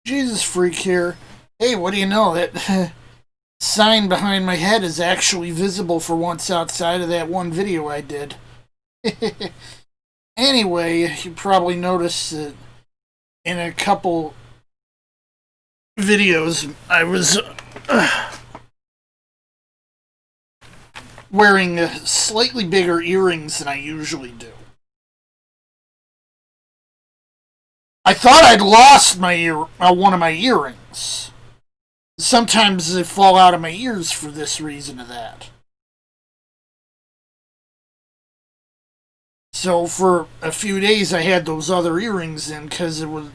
Jesus freak here. Hey, what do you know? That sign behind my head is actually visible for once outside of that one video I did. Anyway, you probably noticed that in a couple videos I was wearing slightly bigger earrings than I usually do. I thought I'd lost one of my earrings. Sometimes they fall out of my ears for this reason or that. So for a few days I had those other earrings in because it was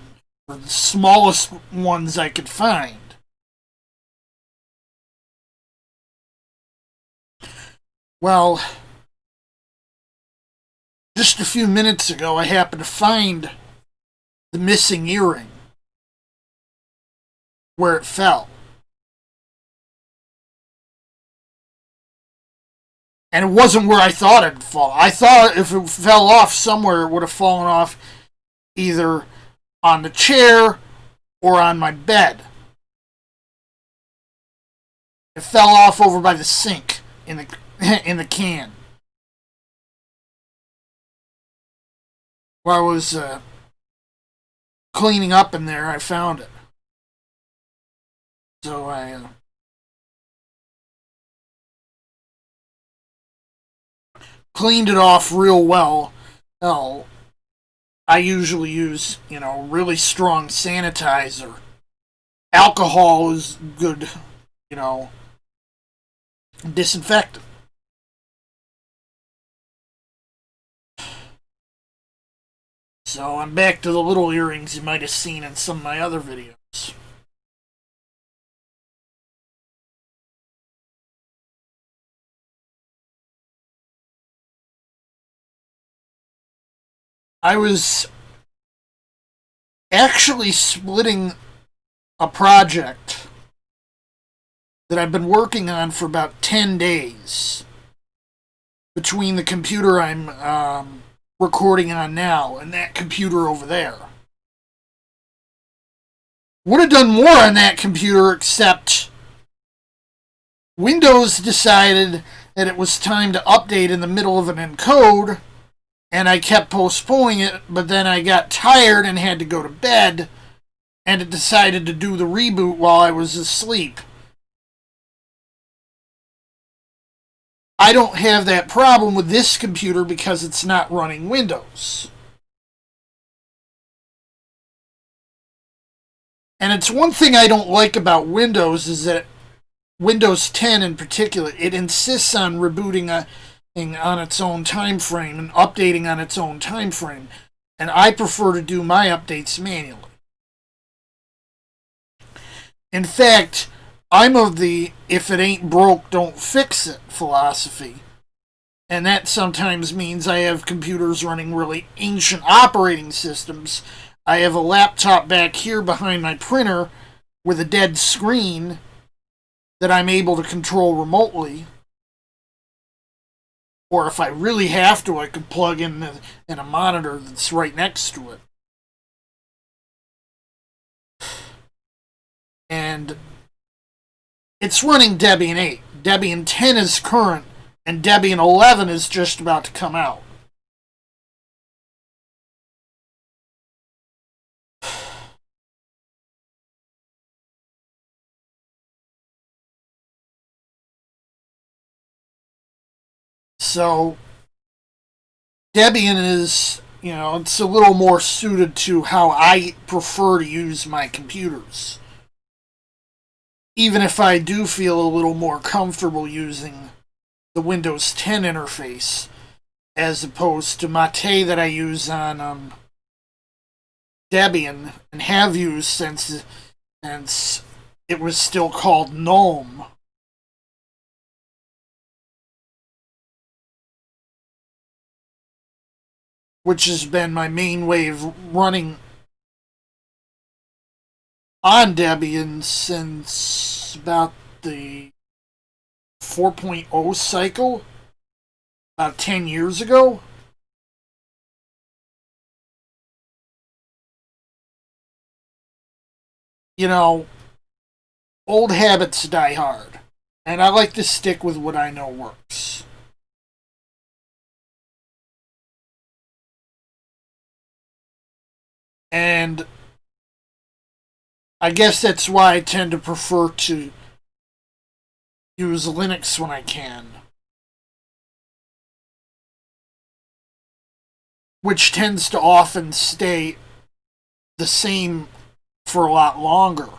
the smallest ones I could find. Well, just a few minutes ago I happened to find the missing earring where it fell. And it wasn't where I thought it'd fall. I thought if it fell off somewhere, it would have fallen off either on the chair or on my bed. It fell off over by the sink in the in the can. While I was cleaning up in there, I found it. So I cleaned it off real well. Hell, I usually use, really strong sanitizer. Alcohol is good, disinfectant. So I'm back to the little earrings you might have seen in some of my other videos. I was actually splitting a project that I've been working on for about 10 days between the computer I'm recording on now and that computer over there. Would have done more on that computer, except Windows decided that it was time to update in the middle of an encode, and I kept postponing it, but then I got tired and had to go to bed, and it decided to do the reboot while I was asleep. I don't have that problem with this computer because it's not running Windows. And it's one thing I don't like about Windows is that Windows 10 in particular, it insists on rebooting on its own time frame and updating on its own time frame. And I prefer to do my updates manually. In fact, I'm of the if it ain't broke, don't fix it philosophy. And that sometimes means I have computers running really ancient operating systems. I have a laptop back here behind my printer with a dead screen that I'm able to control remotely. Or if I really have to, I could plug in a monitor that's right next to it. And it's running Debian 8. Debian 10 is current, and Debian 11 is just about to come out. So, Debian is, it's a little more suited to how I prefer to use my computers. Even if I do feel a little more comfortable using the Windows 10 interface as opposed to Mate that I use on Debian and have used since it was still called GNOME. Which has been my main way of running on Debian since about the 4.0 cycle, about 10 years ago. you know, old habits die hard. And I like to stick with what I know works. And I guess that's why I tend to prefer to use Linux when I can, which tends to often stay the same for a lot longer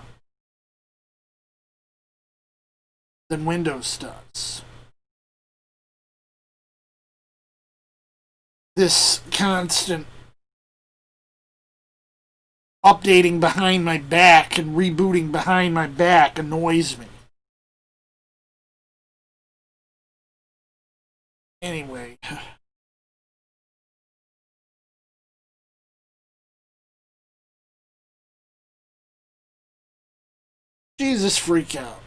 than Windows does. This constant updating behind my back and rebooting behind my back annoys me. Anyway, Jesus freak out.